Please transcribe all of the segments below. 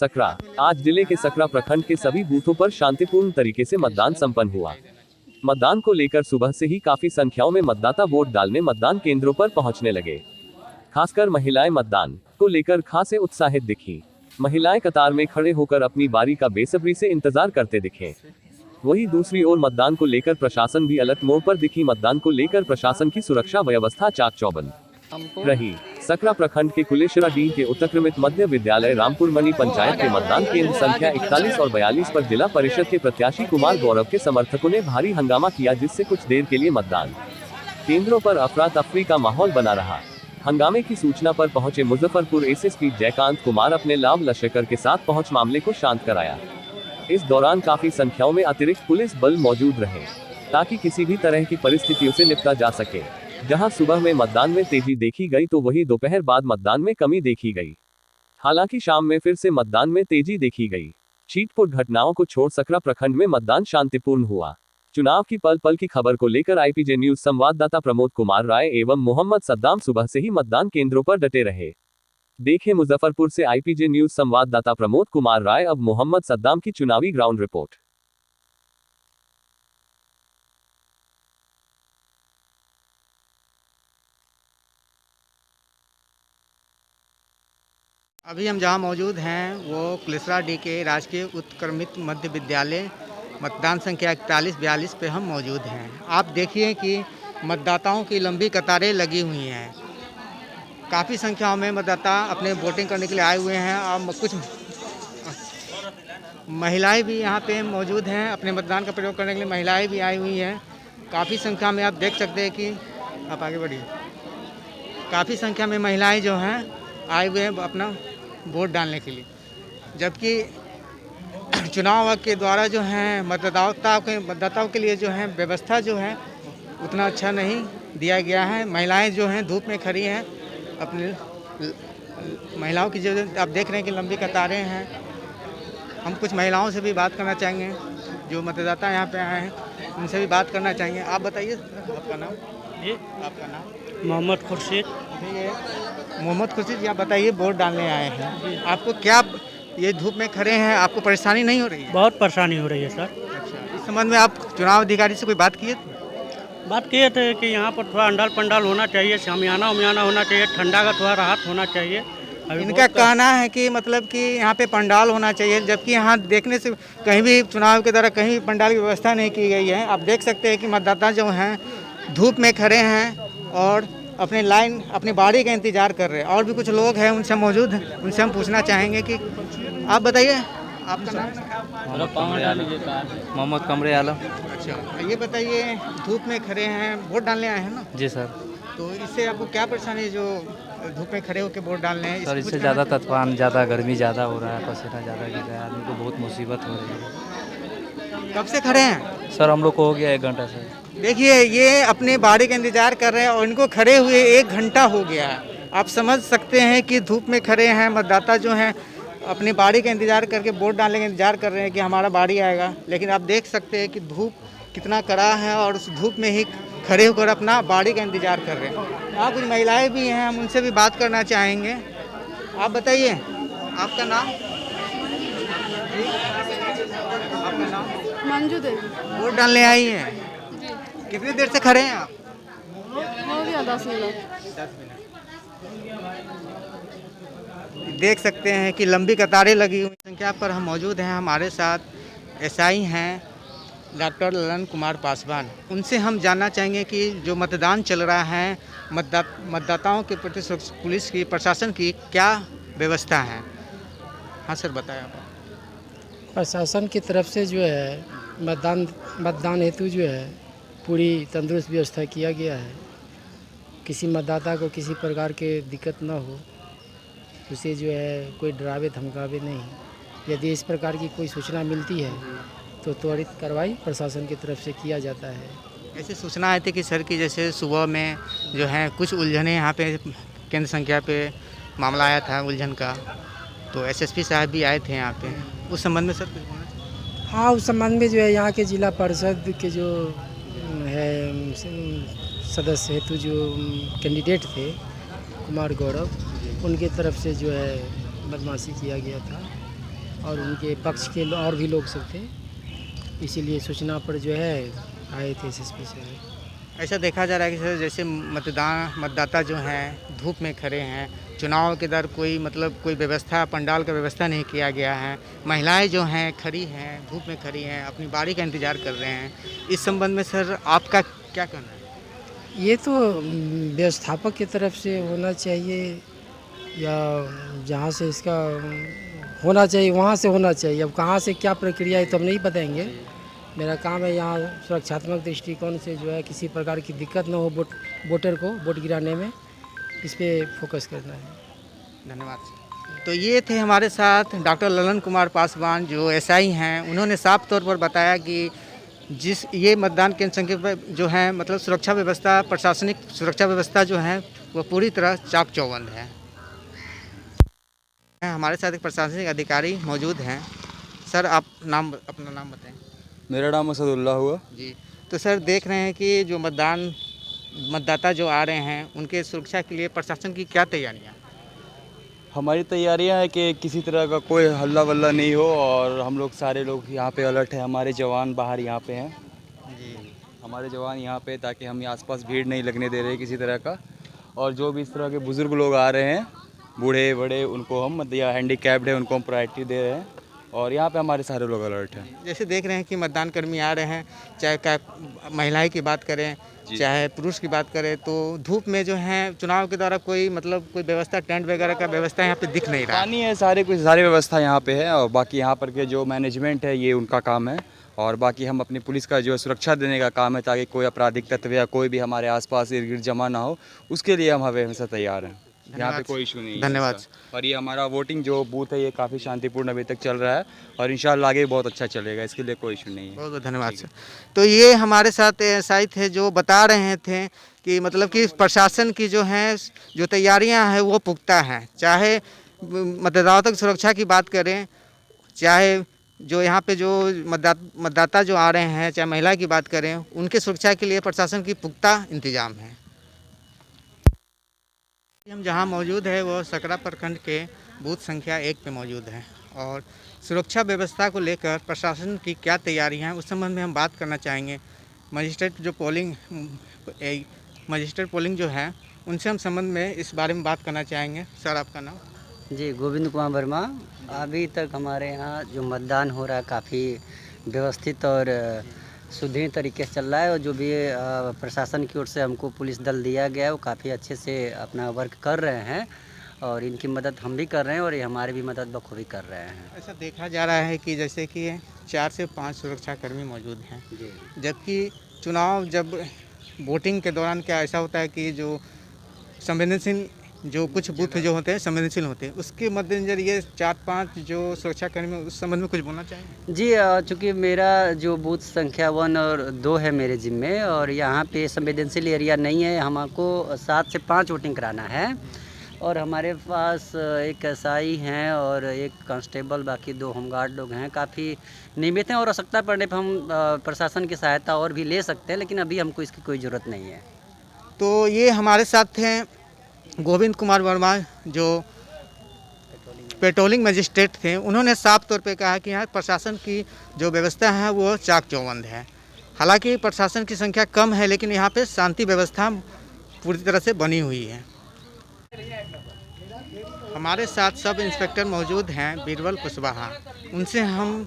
सकरा। आज जिले के सकरा प्रखंड के सभी बूथों पर शांतिपूर्ण तरीके से मतदान संपन्न हुआ। मतदान को लेकर सुबह से ही काफी संख्याओं में मतदाता वोट डालने मतदान केंद्रों पर पहुंचने लगे। खासकर महिलाएं मतदान को लेकर खासे उत्साहित दिखी। महिलाएं कतार में खड़े होकर अपनी बारी का बेसब्री से इंतजार करते दिखे। वहीं दूसरी ओर मतदान को लेकर प्रशासन भी अलर्ट मोड पर दिखी। मतदान को लेकर प्रशासन की सुरक्षा व्यवस्था चाक चौबंद रही। सकरा प्रखंड के कुलेश्वराडीह के उत्क्रमित मध्य विद्यालय रामपुर मनी पंचायत के मतदान केंद्र संख्या 41 और 42 पर जिला परिषद के प्रत्याशी कुमार गौरव के समर्थकों ने भारी हंगामा किया, जिससे कुछ देर के लिए मतदान केंद्रों पर अफरा तफरी का माहौल बना रहा। हंगामे की सूचना पर पहुंचे मुजफ्फरपुर एसएसपी जयकांत कुमार अपने लाभ लश्कर के साथ पहुंच मामले को शांत कराया। इस दौरान काफी संख्याओं में अतिरिक्त पुलिस बल मौजूद रहे ताकि किसी भी तरह की परिस्थितियों से निपटा जा सके। जहां सुबह में मतदान में तेजी देखी गई तो वहीं दोपहर बाद मतदान में कमी देखी गई। हालांकि शाम में फिर से मतदान में तेजी देखी गई। छीटपुट घटनाओं को छोड़ सकरा प्रखंड में मतदान शांतिपूर्ण हुआ। चुनाव की पल पल की खबर को लेकर आईपीजे न्यूज संवाददाता प्रमोद कुमार राय एवं मोहम्मद सद्दाम सुबह से ही मतदान केंद्रों पर डटे रहे। देखें मुजफ्फरपुर से आईपीजे न्यूज संवाददाता प्रमोद कुमार राय अब मोहम्मद सद्दाम की चुनावी ग्राउंड रिपोर्ट। अभी हम जहां मौजूद हैं वो कुलेश्वराडीह के राजकीय उत्क्रमित मध्य विद्यालय मतदान संख्या 41-42 पे हम मौजूद हैं। आप देखिए कि मतदाताओं की लंबी कतारें लगी हुई हैं। काफ़ी संख्याओं में मतदाता अपने वोटिंग करने के लिए आए हुए हैं और कुछ महिलाएं भी यहाँ पे मौजूद हैं। अपने मतदान का प्रयोग करने के लिए महिलाएं भी आई हुई हैं। काफ़ी संख्या में आप देख सकते हैं कि आप आगे बढ़िए। काफ़ी संख्या में महिलाएं जो हैं आए हुए हैं अपना वोट डालने के लिए, जबकि चुनाव आयोग के द्वारा जो है मतदाताओं के लिए जो है व्यवस्था जो है उतना अच्छा नहीं दिया गया है। महिलाएं जो हैं धूप में खड़ी हैं। अपने महिलाओं की जो आप देख रहे हैं कि लंबी कतारें हैं। हम कुछ महिलाओं से भी बात करना चाहेंगे जो मतदाता यहाँ पे आए हैं, उनसे भी बात करना चाहेंगे। आप बताइए आपका नाम? जी, आपका नाम? मोहम्मद खुर्शीद। मोहम्मद खुर्शीद जी, आप बताइए वोट डालने आए हैं, आपको क्या ये धूप में खड़े हैं, आपको परेशानी नहीं हो रही है? बहुत परेशानी हो रही है सर। अच्छा, इस संबंध में आप चुनाव अधिकारी से कोई बात किए थे? बात किए थे कि यहाँ पर थोड़ा अंडाल पंडाल होना चाहिए, शामियाना उमियाना होना चाहिए, ठंडा का थोड़ा राहत होना चाहिए। इनका कहना है कि मतलब कि यहाँ पे पंडाल होना चाहिए, जबकि यहाँ देखने से कहीं भी चुनाव के दौरान कहीं भी पंडाल की व्यवस्था नहीं की गई है। आप देख सकते हैं कि मतदाता जो हैं धूप में खड़े हैं और अपनी बारी का इंतजार कर रहे हैं। और भी कुछ लोग हैं उनसे मौजूद हैं, उनसे हम पूछना चाहेंगे कि आप बताइए आपका नाम? मोहम्मद कमरे आलम। अच्छा, ये बताइए धूप में खड़े हैं, वोट डालने आए हैं ना? जी सर। तो इससे आपको क्या परेशानी है जो धूप में खड़े होकर वोट डालने हैं? सर इससे ज़्यादा तूफान ज़्यादा गर्मी ज़्यादा हो रहा है, पसीना ज़्यादा गिर रहा है, आदमी को बहुत मुसीबत हो रही है। कब से खड़े हैं? सर हम लोग को हो गया 1 घंटा से। देखिए ये अपने बारी का इंतजार कर रहे हैं और इनको खड़े हुए 1 घंटा हो गया है। आप समझ सकते हैं कि धूप में खड़े हैं मतदाता जो हैं अपनी बारी का इंतजार करके वोट डालने का इंतजार कर रहे हैं कि हमारा बारी आएगा। लेकिन आप देख सकते हैं कि धूप कितना कड़ा है और उस धूप में ही खड़े होकर अपना बारी का इंतजार कर रहे हैं। यहाँ कुछ महिलाएं भी हैं, हम उनसे भी बात करना चाहेंगे। आप बताइए आपका नाम? आपका नाम? मंजू देवी। वोट डालने आई हैं? कितनी देर से खड़े हैं आप? हो गया 10 मिनट। 10 मिनट। देख सकते हैं कि लंबी कतारें लगी हुई संख्या पर हम मौजूद हैं। हमारे साथ एसआई हैं डॉक्टर ललन कुमार पासवान। उनसे हम जानना चाहेंगे कि जो मतदान चल रहा है मतदाताओं के प्रति पुलिस की प्रशासन की क्या व्यवस्था है? हाँ सर बताएं आप। प्रशासन की तरफ से जो है मतदान हेतु जो है पूरी तंदुरुस्त व्यवस्था किया गया है। किसी मतदाता को किसी प्रकार के दिक्कत न हो, उसे जो है कोई डरावे धमकावे नहीं। यदि इस प्रकार की कोई सूचना मिलती है तो त्वरित कार्रवाई प्रशासन की तरफ से किया जाता है। ऐसी सूचना आई थी कि सर की जैसे सुबह में जो है कुछ उलझने यहाँ पे केंद्र संख्या पे मामला आया था उलझन का, तो एसएसपी साहब भी आए थे यहाँ पे, उस संबंध में सर कुछ बोलना चाहिए? हाँ, उस संबंध में जो है यहाँ के जिला परिषद के जो है सदस्य हेतु जो कैंडिडेट थे कुमार गौरव, उनके तरफ से जो है बदमाशी किया गया था। और उनके पक्ष के और भी लोग सब थे, इसीलिए सूचना पर जो है आए थे एसएसपी साहब। ऐसा देखा जा रहा है कि सर जैसे मतदाता जो हैं धूप में खड़े हैं, चुनाव के दर कोई मतलब कोई व्यवस्था पंडाल का व्यवस्था नहीं किया गया है, महिलाएं जो हैं खड़ी हैं धूप में खड़ी हैं, अपनी बारी का इंतज़ार कर रहे हैं। इस संबंध में सर आपका क्या कहना है? ये तो व्यवस्थापक की तरफ से होना चाहिए या जहाँ से इसका होना चाहिए वहाँ से होना चाहिए। अब कहाँ से क्या प्रक्रिया है तो हम नहीं बताएंगे। मेरा काम है यहाँ सुरक्षात्मक दृष्टिकोण से जो है किसी प्रकार की दिक्कत न हो वोटर को वोट गिराने में, इस पे फोकस करना है। धन्यवाद। तो ये थे हमारे साथ डॉक्टर ललन कुमार पासवान जो एसआई हैं। उन्होंने साफ तौर पर बताया कि जिस ये मतदान केंद्र संख्या पर जो है मतलब सुरक्षा व्यवस्था, प्रशासनिक सुरक्षा व्यवस्था जो है वो पूरी तरह चाक चौबंद है। हमारे साथ एक प्रशासनिक अधिकारी मौजूद हैं। सर आप अपना नाम बताएं। मेरा नाम असदुल्ला हुआ जी। तो सर देख रहे हैं कि जो मतदाता जो आ रहे हैं उनके सुरक्षा के लिए प्रशासन की क्या तैयारियां? हमारी तैयारियां है कि किसी तरह का कोई हल्ला वल्ला नहीं हो और हम लोग सारे लोग यहाँ पे अलर्ट है। हमारे जवान बाहर यहाँ पे हैं जी। हमारे जवान यहाँ पे, ताकि हम आसपास भीड़ नहीं लगने दे रहे किसी तरह का। और जो भी इस तरह के बुज़ुर्ग लोग आ रहे हैं, बूढ़े बड़े, उनको हम या हैंडीकैप्ड है उनको हम प्रायोरिटी दे रहे हैं और यहाँ पे हमारे सारे लोग अलर्ट हैं। जैसे देख रहे हैं कि मतदान कर्मी आ रहे हैं, चाहे महिलाएं की बात करें चाहे पुरुष की बात करें, तो धूप में जो है चुनाव के द्वारा कोई मतलब कोई व्यवस्था टेंट वगैरह का व्यवस्था यहाँ पे दिख नहीं रहा। पानी है, सारी व्यवस्था यहाँ पे है और बाकी यहाँ पर के जो मैनेजमेंट है ये उनका काम है। और बाकी हम अपनी पुलिस का जो सुरक्षा देने का काम है ताकि कोई आपराधिक तत्व या कोई भी हमारे आसपास इर्द गिर्द जमा ना हो, उसके लिए हम हमेशा तैयार हैं। यहाँ पे कोई इशू नहीं है। धन्यवाद। और ये हमारा वोटिंग जो बूथ है ये काफ़ी शांतिपूर्ण अभी तक चल रहा है और इंशाल्लाह आगे बहुत अच्छा चलेगा, इसके लिए कोई इशू नहीं है। बहुत बहुत धन्यवाद सर। तो ये हमारे साथ एसआई थे जो बता रहे थे कि मतलब कि प्रशासन की जो है जो तैयारियां हैं वो पुख्ता हैं। चाहे मतदाताओं की सुरक्षा की बात करें, चाहे जो यहाँ पे जो मतदाता जो आ रहे हैं, चाहे महिला की बात करें, उनके सुरक्षा के लिए प्रशासन की पुख्ता इंतजाम है। हम जहाँ मौजूद है वो सकरा प्रखंड के बूथ संख्या 1 पे मौजूद हैं और सुरक्षा व्यवस्था को लेकर प्रशासन की क्या तैयारियां हैं उस संबंध में हम बात करना चाहेंगे। मजिस्ट्रेट पोलिंग जो है उनसे हम संबंध में इस बारे में बात करना चाहेंगे। सर आपका नाम? जी, गोविंद कुमार वर्मा। अभी तक हमारे यहाँ जो मतदान हो रहा है काफ़ी व्यवस्थित और सुदृढ़ तरीके से चल रहा है और जो भी प्रशासन की ओर से हमको पुलिस दल दिया गया है वो काफ़ी अच्छे से अपना वर्क कर रहे हैं और इनकी मदद हम भी कर रहे हैं और ये हमारी भी मदद बखूबी कर रहे हैं। ऐसा देखा जा रहा है कि जैसे कि 4 से 5 सुरक्षाकर्मी मौजूद हैं, जबकि चुनाव जब वोटिंग के दौरान क्या ऐसा होता है कि जो संवेदनशील जो कुछ बूथ जो होते हैं संवेदनशील होते हैं, उसके मद्देनजर ये 4-5 जो सुरक्षाकर्मी उस संबंध में कुछ बोलना चाहेंगे? जी, चूँकि मेरा जो बूथ संख्या 1 और 2 है मेरे जिम्मे और यहाँ पे संवेदनशील एरिया नहीं है, हमको 7 से 5 वोटिंग कराना है और हमारे पास एक एसआई हैं और एक कांस्टेबल, बाकी 2 होमगार्ड लोग हैं। काफ़ी नियमित हैं और आवश्यकता पड़ने पर हम प्रशासन की सहायता और भी ले सकते हैं, लेकिन अभी हमको इसकी कोई ज़रूरत नहीं है। तो ये हमारे साथ थे गोविंद कुमार वर्मा जो पेट्रोलिंग मजिस्ट्रेट थे। उन्होंने साफ तौर पे कहा कि यहाँ प्रशासन की जो व्यवस्था है वो चाक चौबंद है। हालांकि प्रशासन की संख्या कम है लेकिन यहाँ पे शांति व्यवस्था पूरी तरह से बनी हुई है। हमारे साथ सब इंस्पेक्टर मौजूद हैं बीरबल कुशवाहा। उनसे हम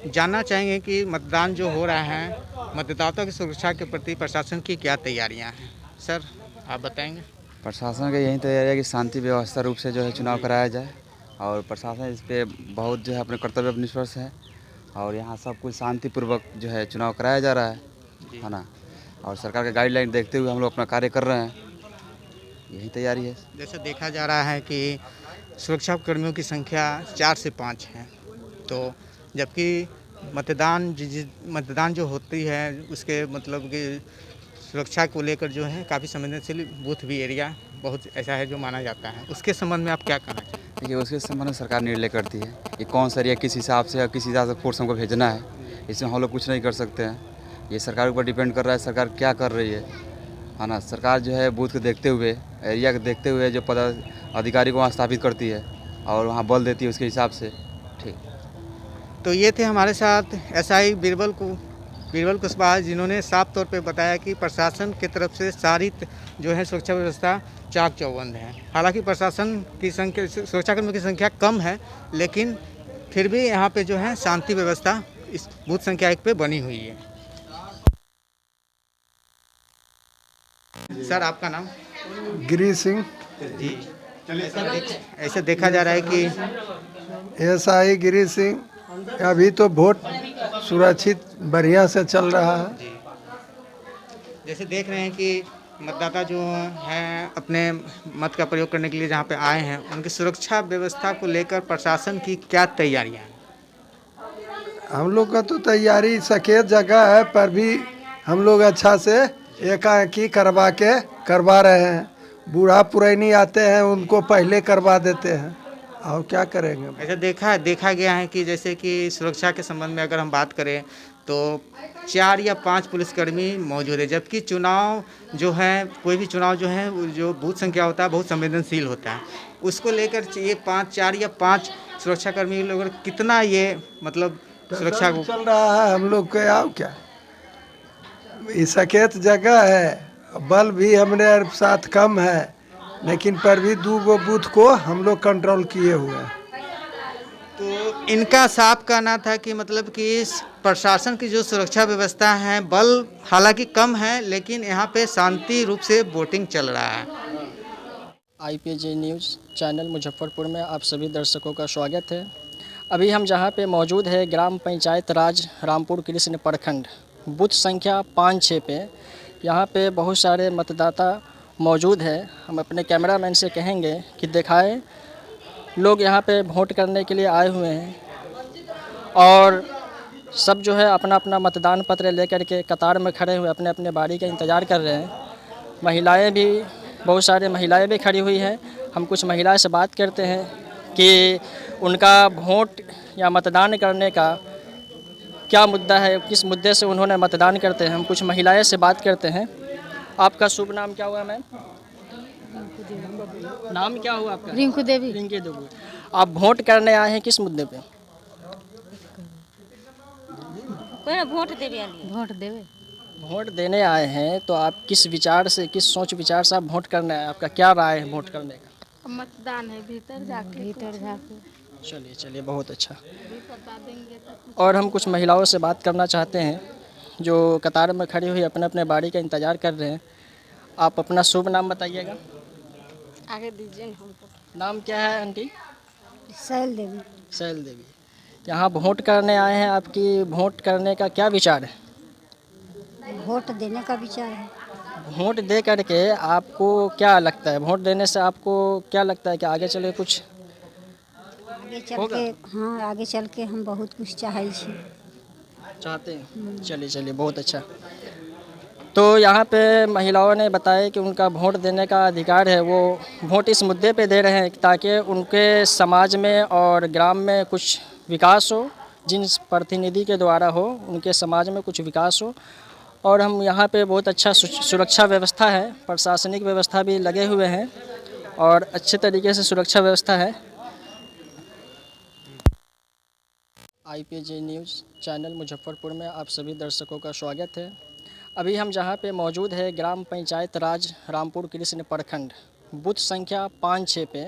जानना चाहेंगे कि मतदान जो हो रहा है, मतदाताओं की सुरक्षा के प्रति प्रशासन की क्या तैयारियां हैं। सर आप बताएंगे? प्रशासन का यही तैयारी है कि शांति व्यवस्था रूप से जो है चुनाव कराया जाए और प्रशासन इस पर बहुत जो है अपने कर्तव्य पर निष्पक्ष है और यहाँ सब कुछ शांतिपूर्वक जो है चुनाव कराया जा रहा है ना। और सरकार का गाइडलाइन देखते हुए हम लोग अपना कार्य कर रहे हैं, यही तैयारी है। जैसे देखा जा रहा है कि सुरक्षा कर्मियों की संख्या 4 से 5 है, तो जबकि मतदान जो होती है उसके मतलब कि सुरक्षा को लेकर जो है काफ़ी संवेदनशील बूथ भी एरिया बहुत ऐसा है जो माना जाता है। उसके संबंध में आप क्या कहना चाहेंगे? देखिए, उसके संबंध में सरकार निर्णय करती है कि कौन सा एरिया किस हिसाब से या किस हिसाब से फोर्स हमको भेजना है। इसमें हम लोग कुछ नहीं कर सकते हैं, ये सरकार के ऊपर डिपेंड कर रहा है सरकार क्या कर रही है ना। सरकार जो है बूथ को देखते हुए, एरिया को देखते हुए जो पदाधिकारी को वहाँ स्थापित करती है और वहाँ बल देती है उसके हिसाब से। ठीक। तो ये थे हमारे साथ एसआई बीरबल कुशवाहा, जिन्होंने साफ तौर पे बताया कि प्रशासन की तरफ से सारी जो है सुरक्षा व्यवस्था चाक चौबंद है। हालांकि प्रशासन की संख्या, सुरक्षाकर्मियों की संख्या कम है, लेकिन फिर भी यहाँ पे जो है शांति व्यवस्था इस बूथ संख्या 1 पे बनी हुई है। सर, आपका नाम? गिरी सिंह। जी, ऐसे देखा जा रहा है कि एसआई गिरी सिंह। अभी तो वोट सुरक्षित बढ़िया से चल रहा है। जैसे देख रहे हैं कि मतदाता जो हैं अपने मत का प्रयोग करने के लिए जहाँ पे आए हैं, उनकी सुरक्षा व्यवस्था को लेकर प्रशासन की क्या तैयारियां हैं? हम लोग का तो तैयारी सकेत जगह है, पर भी हम लोग अच्छा से एकाएकी करवा रहे हैं। बूढ़ा पुरैनी आते हैं, उनको पहले करवा देते हैं, और क्या करेंगे। ऐसा देखा गया है कि जैसे कि सुरक्षा के संबंध में अगर हम बात करें तो 4 या 5 पुलिसकर्मी मौजूद है, जबकि चुनाव जो है, कोई भी चुनाव जो है, जो बूथ संख्या होता है बहुत संवेदनशील होता है। उसको लेकर ये 4 या 5 सुरक्षाकर्मी लोग कितना ये मतलब सुरक्षा को चल रहा है हम लोग के। आओ क्या, ये सकेत जगह है, बल भी हमारे साथ कम है, लेकिन पर भी 2 गो बूथ को हम लोग कंट्रोल किए हुए हैं। तो इनका साफ कहना था कि मतलब कि इस प्रशासन की जो सुरक्षा व्यवस्था है, बल हालांकि कम है, लेकिन यहाँ पे शांति रूप से वोटिंग चल रहा है। IPJ न्यूज़ चैनल मुजफ्फरपुर में आप सभी दर्शकों का स्वागत है। अभी हम जहाँ पे मौजूद है ग्राम पंचायत राज रामपुर कृष्ण प्रखंड बूथ संख्या 5-6 पे। यहाँ पे बहुत सारे मतदाता मौजूद है। हम अपने कैमरामैन से कहेंगे कि दिखाएं, लोग यहाँ पे वोट करने के लिए आए हुए हैं और सब जो है अपना अपना मतदान पत्र लेकर के कतार में खड़े हुए अपने अपने बारी का इंतज़ार कर रहे हैं। महिलाएं भी, बहुत सारे महिलाएं भी खड़ी हुई हैं। हम कुछ महिलाएं से बात करते हैं कि उनका वोट या मतदान करने का क्या मुद्दा है, किस मुद्दे से उन्होंने मतदान करते हैं। हम कुछ महिलाएं से बात करते हैं। आपका शुभ नाम क्या हुआ मैम? नाम क्या हुआ आपका? रिंकू देवी। रिंकी देवी। आप वोट करने आए हैं किस मुद्दे पे? वोट देवे। वोट देने आए हैं, तो आप किस विचार से, किस सोच विचार से आप वोट करने आए? आपका क्या राय है वोट करने का? मतदान है, भीतर जाके। चलिए बहुत अच्छा। और हम कुछ महिलाओं से बात करना चाहते हैं जो कतार में खड़ी हुई अपने अपने बारी का इंतज़ार कर रहे हैं। आप अपना शुभ नाम बताइएगा। आगे दीजिए हमको। नाम क्या है आंटी? शैल देवी। शैल देवी। यहाँ वोट करने आए हैं, आपकी वोट करने का क्या विचार है? वोट देने का विचार है। वोट दे करके आपको क्या लगता है? वोट देने से आपको क्या लगता है कि आगे चले कुछ आगे चल के, हाँ आगे चल के हम बहुत कुछ चाहते हैं? चलिए बहुत अच्छा। तो यहाँ पे महिलाओं ने बताया कि उनका वोट देने का अधिकार है, वो वोट इस मुद्दे पे दे रहे हैं ताकि उनके समाज में और ग्राम में कुछ विकास हो, जिन प्रतिनिधि के द्वारा हो उनके समाज में कुछ विकास हो। और हम यहाँ पे बहुत अच्छा सुरक्षा व्यवस्था है, प्रशासनिक व्यवस्था भी लगे हुए हैं और अच्छे तरीके से सुरक्षा व्यवस्था है। IPJ न्यूज़ चैनल मुजफ्फरपुर में आप सभी दर्शकों का स्वागत है। अभी हम जहाँ पे मौजूद है ग्राम पंचायत राज रामपुर कृष्ण प्रखंड बूथ संख्या 5-6 पे।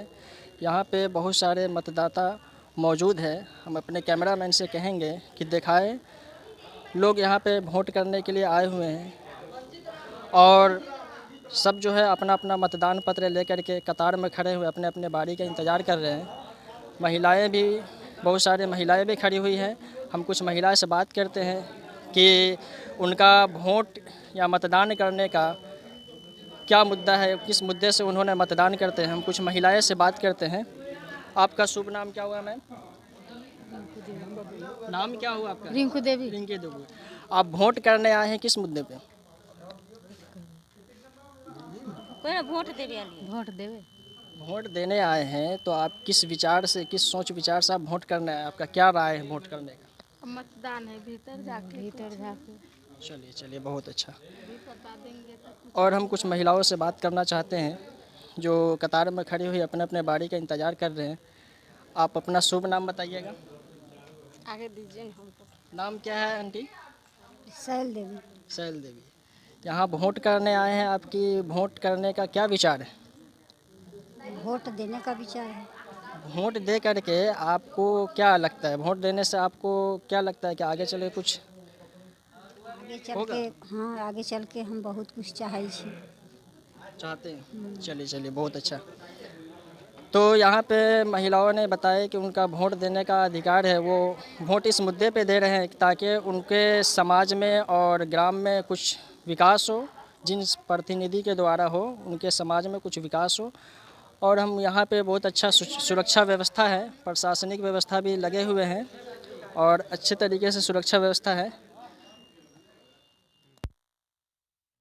यहाँ पे बहुत सारे मतदाता मौजूद है। हम अपने कैमरामैन से कहेंगे कि दिखाएं, लोग यहाँ पे वोट करने के लिए आए हुए हैं और सब जो है अपना अपना मतदान पत्र लेकर के कतार में खड़े हुए अपने अपने बारी का इंतज़ार कर रहे हैं। महिलाएं भी, बहुत सारे महिलाएं भी खड़ी हुई हैं। हम कुछ महिलाएं से बात करते हैं कि उनका वोट या मतदान करने का क्या मुद्दा है, किस मुद्दे से उन्होंने मतदान करते हैं। हम कुछ महिलाएं से बात करते हैं। आपका शुभ नाम क्या हुआ मैम? नाम क्या हुआ आपका? रिंकू देवी। रिंकी देवी। आप वोट करने आए हैं किस मुद्दे पे? वोट देवे। वोट देने आए हैं, तो आप किस विचार से, किस सोच विचार से आप वोट करने आए? आपका क्या राय है वोट करने का? मतदान है, भीतर जाके। चलिए बहुत अच्छा। और हम कुछ महिलाओं से बात करना चाहते हैं जो कतार में खड़ी हुई अपने अपने बारी का इंतज़ार कर रहे हैं। आप अपना शुभ नाम बताइएगा। आगे दीजिए हमको। नाम क्या है आंटी? सैल देवी। शैल देवी। यहाँ वोट करने आए हैं, आपकी वोट करने का क्या विचार है? वोट देने का विचार है। वोट दे करके आपको क्या लगता है, वोट देने से आपको क्या लगता है कि आगे चले कुछ आगे चल के, हाँ आगे चल के हम बहुत कुछ चाहे छी। चाहते हैं? चलिए चलिए, बहुत अच्छा। तो यहाँ पे महिलाओं ने बताया कि उनका वोट देने का अधिकार है, वो वोट इस मुद्दे पे दे रहे हैं ताकि उनके समाज में और ग्राम में कुछ विकास हो, जिन प्रतिनिधि के द्वारा हो उनके समाज में कुछ विकास हो। और हम यहाँ पे बहुत अच्छा सुरक्षा व्यवस्था है, प्रशासनिक व्यवस्था भी लगे हुए हैं और अच्छे तरीके से सुरक्षा व्यवस्था है।